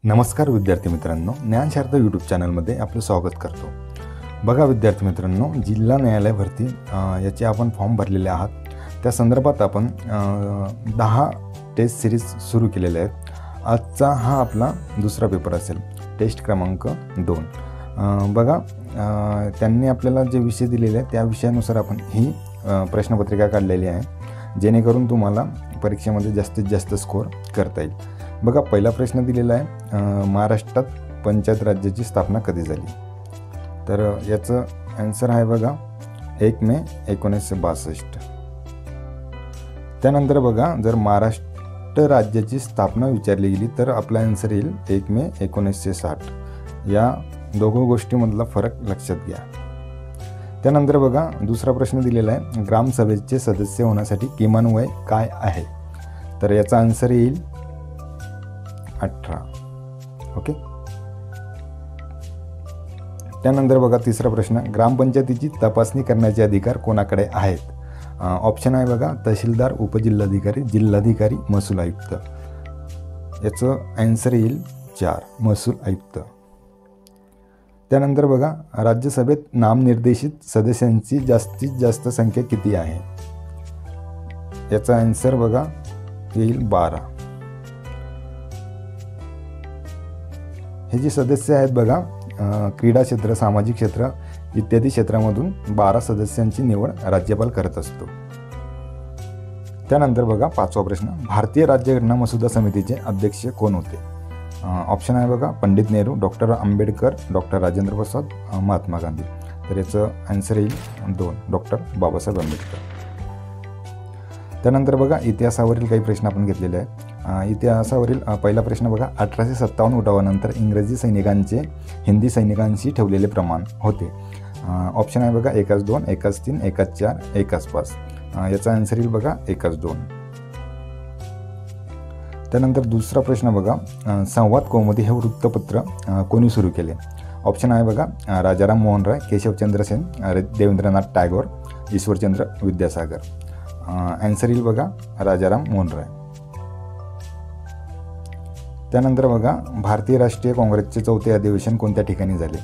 नमस्कार विद्यार्थी मित्रांनो, ज्ञानशास्त्र यूट्यूब चॅनलमध्ये आपलं स्वागत करतो. बघा विद्यार्थी मित्रांनो, जिल्हा न्यायालय भरती याचे आपण फॉर्म भरलेले आहात. त्या संदर्भात आपण 10 टेस्ट सिरीज सुरू केलेले आहेत. आजचा हा आपला दुसरा पेपर असेल, टेस्ट क्रमांक 2. बघा, त्यांनी आपल्याला जे विषय दिलेले आहेत त्या विषयानुसार आपण ही प्रश्नपत्रिका काढलेली आहे, जेणेकरून तुम्हाला परीक्षेमध्ये जास्तीत जास्त स्कोअर करता येईल. बघा, पहिला प्रश्न दिलेला आहे, महाराष्ट्रात पंचायत राज्याची स्थापना कधी झाली? तर याचं आन्सर आहे बघा 1 मे 1962. त्यानंतर बघा, जर महाराष्ट्र राज्याची स्थापना विचारली गेली तर आपला आन्सर येईल 1 मे 1960. या दोघं गोष्टीमधला फरक लक्षात घ्या. त्यानंतर बघा, दुसरा प्रश्न दिलेला आहे, ग्रामसभेचे सदस्य होण्यासाठी किमान वय काय आहे? तर याचा आन्सर येईल 18. ओके. त्यानंतर बघा, तिसरा प्रश्न, ग्रामपंचायतीची तपासणी करण्याचे अधिकार कोणाकडे आहेत? ऑप्शन आहे बघा, तहसीलदार, उपजिल्हाधिकारी, जिल्हाधिकारी, महसूल आयुक्त. याचं आन्सर येईल 4, महसूल आयुक्त. त्यानंतर बघा, राज्यसभेत नामनिर्देशित सदस्यांची जास्तीत जास्त संख्या किती आहे? याचा आन्सर बघा येईल 12. हे जे सदस्य आहेत बघा, क्रीडा क्षेत्र, सामाजिक क्षेत्र इत्यादी क्षेत्रामधून 12 सदस्यांची निवड राज्यपाल करत असतो. त्यानंतर बघा, पाचवा प्रश्न, भारतीय राज्यघटना मसुदा समितीचे अध्यक्ष कोण होते? ऑप्शन आहे बघा, पंडित नेहरू, डॉक्टर आंबेडकर, डॉक्टर राजेंद्र प्रसाद, महात्मा गांधी. तर याचं आन्सर येईल 2, डॉक्टर बाबासाहेब आंबेडकर. त्यानंतर बघा, इतिहासावरील काही प्रश्न आपण घेतलेले आहेत. इतिहासावरील पहिला प्रश्न बघा, 1857 उठावानंतर इंग्रजी सैनिकांचे हिंदी सैनिकांशी ठेवलेले प्रमाण होते. ऑप्शन आहे बघा, 1:2, 1:3, 1:4, 1:5. याचा आन्सर येईल बघा 1:2. त्यानंतर दुसरा प्रश्न बघा, संवाद कौमुदी हे वृत्तपत्र कोणी सुरू केले? ऑप्शन आहे बघा, राजाराम मोहन राय, केशवचंद्र सेन, देवेंद्रनाथ टागोर, ईश्वरचंद्र विद्यासागर. आन्सर येईल बघा राजाराम मोहन राय. त्यानंतर बघा, भारतीय राष्ट्रीय काँग्रेसचे 4थे अधिवेशन कोणत्या ठिकाणी झाले?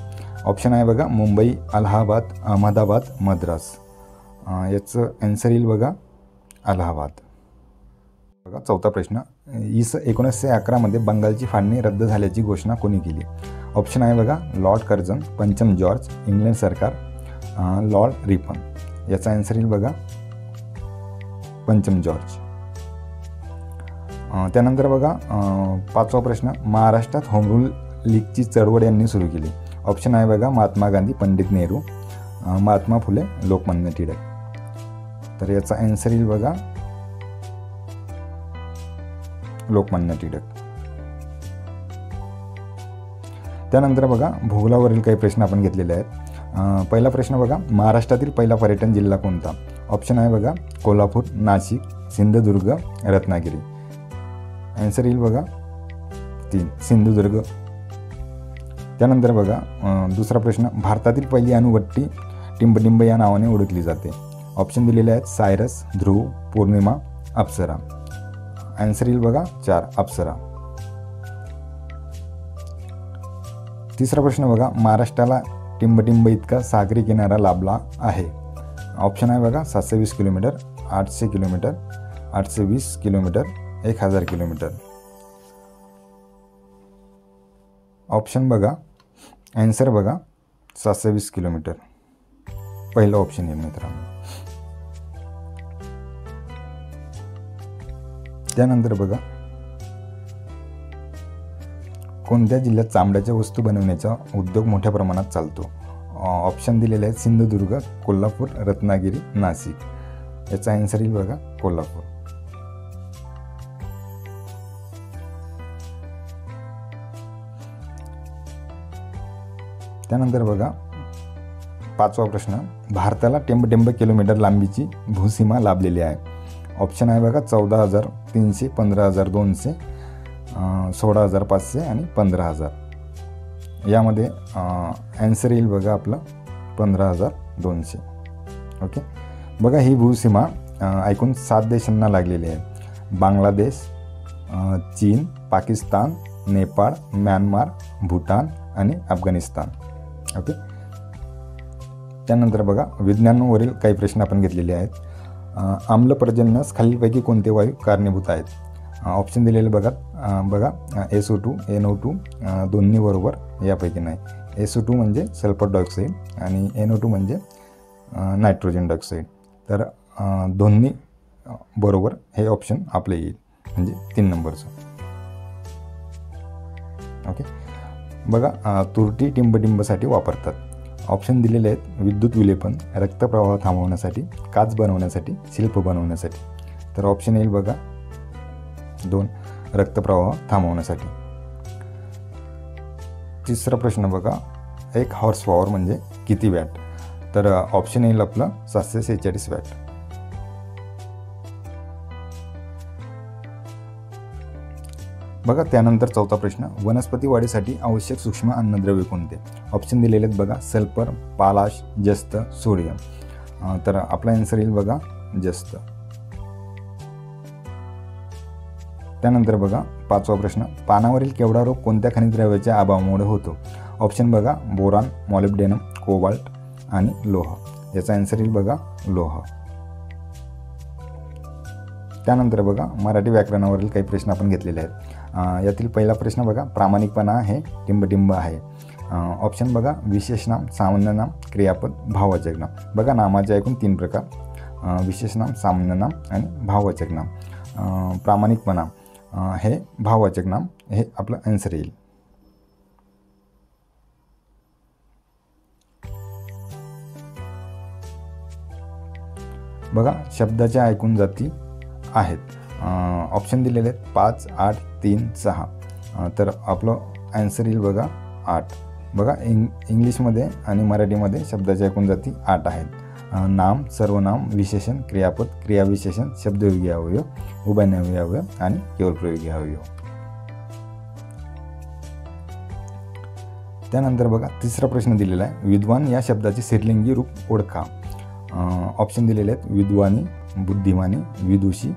ऑप्शन आहे बघा, मुंबई, अलाहाबाद, अहमदाबाद, मद्रास. याचं आन्सर येईल बघा अलाहाबाद. बघा, चौथा प्रश्न, 1911 बंगालची फाळणी रद्द झाल्याची घोषणा कोणी केली? ऑप्शन आहे बघा, लॉर्ड कर्झन, पंचम जॉर्ज, इंग्लंड सरकार, लॉर्ड रिपन. याचा आन्सर येईल बघा पंचम जॉर्ज. त्यानंतर बघा, पाचवा प्रश्न, महाराष्ट्रात होम रूल लीगची चळवळ यांनी सुरू केली? ऑप्शन आहे बघा, महात्मा गांधी, पंडित नेहरू, महात्मा फुले, लोकमान्य टिळक. तर याचा आन्सर येईल बघा लोकमान्य टिळक. त्यानंतर बघा, भूगोलावरील काही प्रश्न आपण घेतलेले आहेत. पहिला प्रश्न बघा, महाराष्ट्रातील पहिला पर्यटन जिल्हा कोणता? ऑप्शन आहे बघा, कोल्हापूर, नाशिक, सिंधुदुर्ग, रत्नागिरी. आन्सर येईल बघा 3, सिंधुदुर्ग. त्यानंतर बघा, दुसरा प्रश्न, भारतातील पहिली अणुभट्टी टिंबटिंब या नावाने ओळखली जाते? ऑप्शन दिलेले आहेत, सायरस, ध्रुव, पौर्णिमा, अप्सरा. आन्सर येईल बघा 4, अप्सरा. तिसरा प्रश्न बघा, महाराष्ट्राला टिंबटिंब इतका सागरी किनारा लाभला आहे? ऑप्शन आहे बघा, 720 kilometre, 800 kilometre, 820 kilometre, 1000 kilometre. Option बघा, आन्सर बघा 720 किलोमीटर. पहिलं ऑप्शन आहे मित्रांनो. त्यानंतर बघा, कोणत्या जिल्ह्यात चामड्याच्या वस्तू बनवण्याचा उद्योग मोठ्या प्रमाणात चालतो? ऑप्शन दिलेले आहेत, सिंधुदुर्ग, कोल्हापूर, रत्नागिरी, नाशिक. याचा आन्सर येईल बघा कोल्हापूर. त्यानंतर बघा, पाचवा प्रश्न, भारताला टिंबटिंब किलोमीटर लांबीची भूसीमा लाभलेली आहे? ऑप्शन आहे बघा, 14,300, 15,200, 16,500 आणि 15,000. यामध्ये आन्सर येईल बघा आपलं 15,200. ओके. बघा, ही भूसीमा एकूण 7 देशांना लागलेली आहे. बांगलादेश, चीन, पाकिस्तान, नेपाळ, म्यानमार, भूटान आणि अफगाणिस्तान. ओके. त्यानंतर बघा विज्ञानावरील काही प्रश्न आपण घेतलेले आहेत. आम्ल पर्जन्यास खालीलपैकी कोणते वायू कारणीभूत आहेत? ऑप्शन दिलेले बघा SO2, NO2 दोन्ही बरोबर, यापैकी नाही. SO2 म्हणजे सल्फर डायऑक्साईड आणि NO2 म्हणजे नायट्रोजन डायऑक्साईड. तर दोन्ही बरोबर हे ऑप्शन आपलं येईल, म्हणजे 3 नंबरचं. ओके. बघा तुरटी टिंबटिंबसाठी वापरतात. ऑप्शन दिलेले आहेत विद्युत विलेपन, रक्तप्रवाह थांबवण्यासाठी, काच बनवण्यासाठी, शिल्प बनवण्यासाठी. तर ऑप्शन येईल बघा 2, रक्तप्रवाह थांबवण्यासाठी. तिसरा प्रश्न बघा 1 हॉर्स पॉवर म्हणजे किती वॅट? तर ऑप्शन येईल आपलं 746 वॅट. बघा त्यानंतर चौथा प्रश्न वनस्पती वाढीसाठी आवश्यक सूक्ष्म अन्नद्रव्य कोणते? ऑप्शन दिलेले आहेत बघा सल्फर, पालाश, जस्त, सोडियम. तर आपला आन्सर येईल बघा जस्त. त्यानंतर बघा पाचवा प्रश्न पानावरील केवढा रोग कोणत्या खनिज द्रव्याच्या अभावामुळे होतो? ऑप्शन बघा बोरान, मॉलिब्डेनम, कोबाल्ट आणि लोह. याचा आन्सर येईल बघा लोह. त्यानंतर बघा मराठी व्याकरणावरील काही प्रश्न आपण घेतलेले आहेत. यातील पहिला प्रश्न बघा प्रामाणिकपणा हे टिंबटिंब आहे. ऑप्शन बघा विशेषनाम, सामान्यनाम, क्रियापद, भाववाचक नाम. बघा नामाचे एकूण 3 प्रकार, विशेषनाम, सामान्यनाम आणि भाववाचक नाम. प्रामाणिकपणा हे भाववाचक नाम हे आपलं आन्सर येईल. बघा शब्दाच्या एकूण जाती आहेत. ऑप्शन दिलेले आहेत 5, 8, 3, 6. तर आपलं आन्सर येईल बघा 8. बघा इंग्लिशमध्ये आणि मराठीमध्ये शब्दाच्या एकूण जाती 8 आहेत. नाम, सर्वनाम, विशेषण, क्रियापद, क्रियाविशेषण, शब्दयोगी अवयव, उभयनामी अवयव आणि केवलप्रयोगी अवयव. त्यानंतर बघा तिसरा प्रश्न दिलेला आहे विद्वान या शब्दाचे स्त्रीलिंगी रूप ओळखा. ऑप्शन दिलेले आहेत विद्वानी, बुद्धिमानी, विदुषी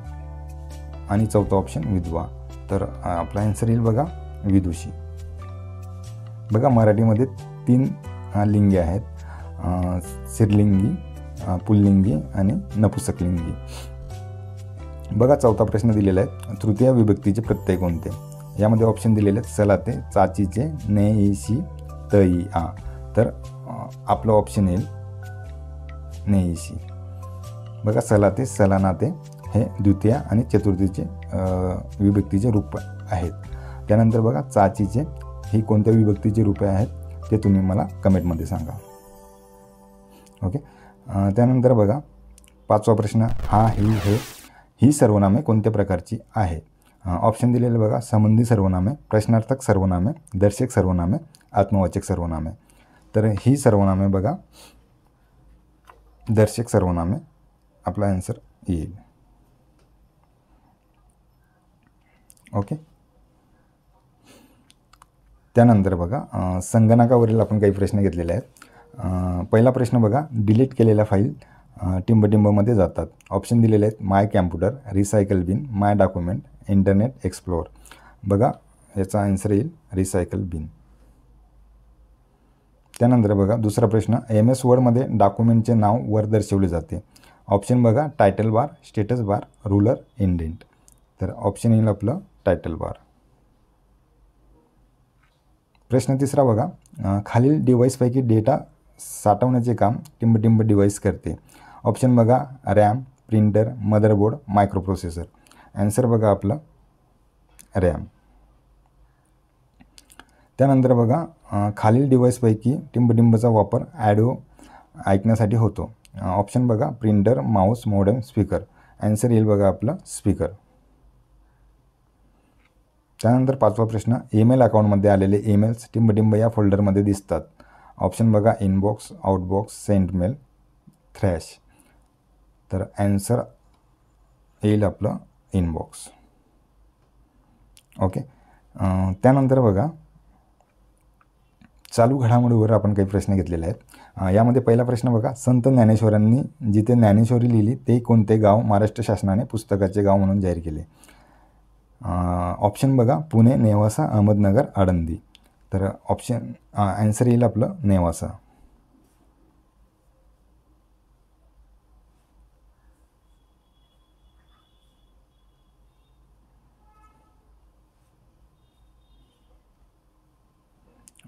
आणि चौथा ऑप्शन विधवा. तर आपला आन्सर येईल बघा विदुषी. बघा मराठीमध्ये 3 लिंगे आहेत, स्त्रीलिंगी, पुल्लिंगी आणि नपुंसकलिंगी. बघा चौथा प्रश्न दिलेला आहे तृतीय विभक्तीचे प्रत्यय कोणते? यामध्ये ऑप्शन दिलेले आहेत सलाते, चाचीचे, नेईशी, तई आ. तर आपलं ऑप्शन येईल नेईशी. बघा सलाते, सलानाते हे द्वितीय आणि चतुर्थीचे विभक्तीचे रूप आहेत. त्यानंतर बघा चाचीचे ही कोणत्या विभक्तीचे रूपे आहेत ते तुम्ही मला कमेंटमध्ये सांगा. ओके. त्यानंतर बघा पाचवा प्रश्न हा, ही, ही सर्वनामे कोणत्या प्रकारची आहे? ऑप्शन दिलेले बघा संबंधी सर्वनामे, प्रश्नार्थक सर्वनामे, दर्शक सर्वनामे, आत्मवाचक सर्वनामे. तर ही सर्वनामे बघा दर्शक सर्वनामे आपला आन्सर येईल. ओके. त्यानंतर बघा संगणकावरील आपण काही प्रश्न घेतलेले आहेत. पहिला प्रश्न बघा डिलीट केलेल्या फाईल टिंबटिंबमध्ये जातात. ऑप्शन दिलेले आहेत माय कॅम्प्युटर, रिसायकल बिन, माय डॉक्युमेंट, इंटरनेट एक्सप्लोअर. बघा याचा आन्सर येईल रिसायकल बिन. त्यानंतर बघा दुसरा प्रश्न MS वर्डमध्ये डॉक्युमेंटचे नाव वर दर्शवले जाते. ऑप्शन बघा टायटल बार, स्टेटस बार, रुलर, इंडेंट. तर ऑप्शन येईल आपलं टायटल बार. प्रश्न तिसरा बघा खालील डिव्हाइसपैकी डेटा साठवण्याचे काम टिंबटिंब डिव्हाइस करते. ऑप्शन बघा RAM, printer, motherboard, microprocessor. Answer बघा आपलं रॅम. त्यानंतर बघा खालील डिव्हाइसपैकी टिंबटिंबचा वापर ऑडिओ ऐकण्यासाठी होतो. ऑप्शन बघा printer, Mouse, modem, speaker. Answer येईल बघा आपलं स्पीकर. त्यानंतर पाचवा प्रश्न ईमेल अकाउंटमध्ये आलेले ईमेल्स टिंबटिंब या फोल्डरमध्ये दिसतात. ऑप्शन बघा inbox, outbox, sent mail, trash. तर आन्सर येईल आपलं इनबॉक्स. ओके. त्यानंतर बघा चालू घडामोडीवर आपण काही प्रश्न घेतलेले आहेत. यामध्ये पहिला प्रश्न बघा संत ज्ञानेश्वरांनी जिथे ज्ञानेश्वरी लिहिली ते कोणते गाव महाराष्ट्र शासनाने पुस्तकाचे गाव म्हणून जाहीर केले? ऑप्शन बघा पुणे, नेवासा, अहमदनगर, आळंदी. तर ऑप्शन आन्सर येईल आपलं नेवासा.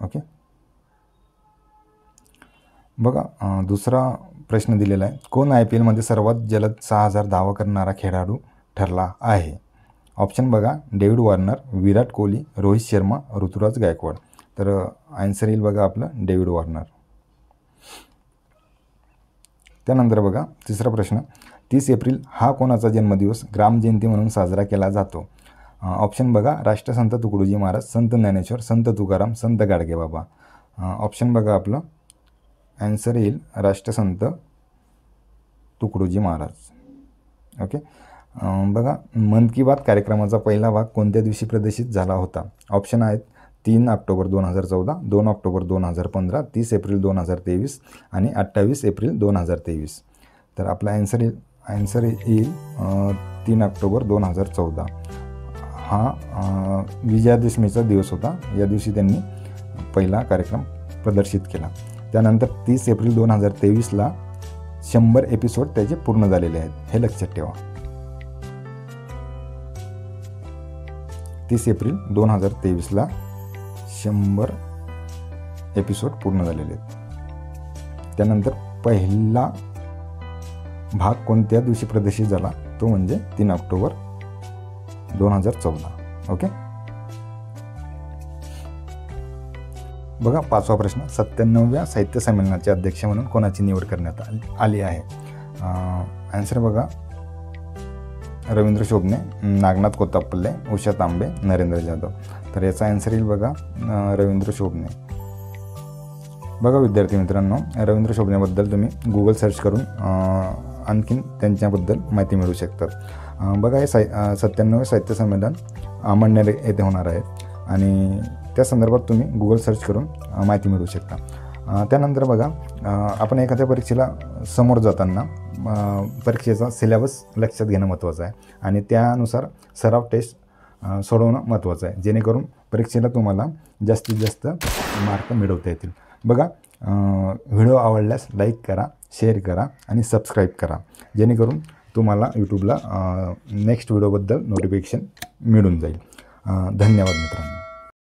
ओके. बघा दुसरा प्रश्न दिलेला आहे, कोण IPL मध्ये सर्वात जलद 6000 धावा करणारा खेळाडू ठरला आहे? ऑप्शन बघा डेव्हिड वॉर्नर, विराट कोहली, रोहित शर्मा, ऋतुराज गायकवाड. तर आन्सर येईल बघा आपलं डेव्हिड वॉर्नर. त्यानंतर बघा तिसरा प्रश्न, 30 एप्रिल हा कोणाचा जन्मदिवस ग्राम जयंती म्हणून साजरा केला जातो? ऑप्शन बघा राष्ट्रसंत तुकडोजी महाराज, संत ज्ञानेश्वर, संत तुकाराम, संत गाडगेबाबा. ऑप्शन बघा आपलं आन्सर येईल राष्ट्रसंत तुकडोजी महाराज. ओके. बघा मन की बात कार्यक्रमाचा पहिला भाग कोणत्या दिवशी प्रदर्शित झाला होता? ऑप्शन आहेत 3 ऑक्टोबर 2014, 2 ऑक्टोबर 2015, 30 एप्रिल 2023 आणि 28 एप्रिल 2023. तर आपला आन्सर येईल 3 ऑक्टोबर 2014. हा विजयादशमीचा दिवस होता. या दिवशी त्यांनी पहिला कार्यक्रम प्रदर्शित केला. त्यानंतर 30 एप्रिल 2023ला 100 एपिसोड त्याचे पूर्ण झालेले आहेत, हे लक्षात ठेवा. 30 एप्रिल 2023ला 100 एपिसोड पूर्ण झालेले आहेत. त्यानंतर पहिला भाग कोणत्या दिवशी प्रदर्शित झाला? तो म्हणजे 3 ऑक्टोबर 2014. ओके. बघा पाचवा प्रश्न, 97व्या साहित्य संमेलनाचे अध्यक्ष म्हणून कोणाची निवड करण्यात आली आहे? आन्सर बघा रवींद्र शोभणे, नागनाथ कोत्तापल्ले, उषा तांबे, नरेंद्र जाधव. तर याचा आन्सर येईल बघा रवींद्र शोभणे. बघा विद्यार्थी मित्रांनो, रवींद्र शोभणेबद्दल तुम्ही गूगल सर्च करून आणखीन त्यांच्याबद्दल माहिती मिळवू शकतात. बघा हे 97वें साहित्य संमेलन अमळनेर येथे होणार आहे आणि त्या संदर्भात तुम्ही गूगल सर्च करून माहिती मिळवू शकता. त्यानंतर बघा आपण एखाद्या परीक्षेला समोर जाताना परीक्षेचा सिलेबस लक्षात घेणं महत्त्वाचं आहे आणि त्यानुसार सराव टेस्ट सोडवणं महत्त्वाचं आहे, जेणेकरून परीक्षेला तुम्हाला जास्तीत जास्त मार्क मिळवता येतील. बघा व्हिडिओ आवडल्यास लाईक करा, शेअर करा आणि सबस्क्राईब करा, जेणेकरून तुम्हाला यूट्यूबला नेक्स्ट व्हिडिओबद्दल नोटिफिकेशन मिळून जाईल. धन्यवाद मित्रांनो.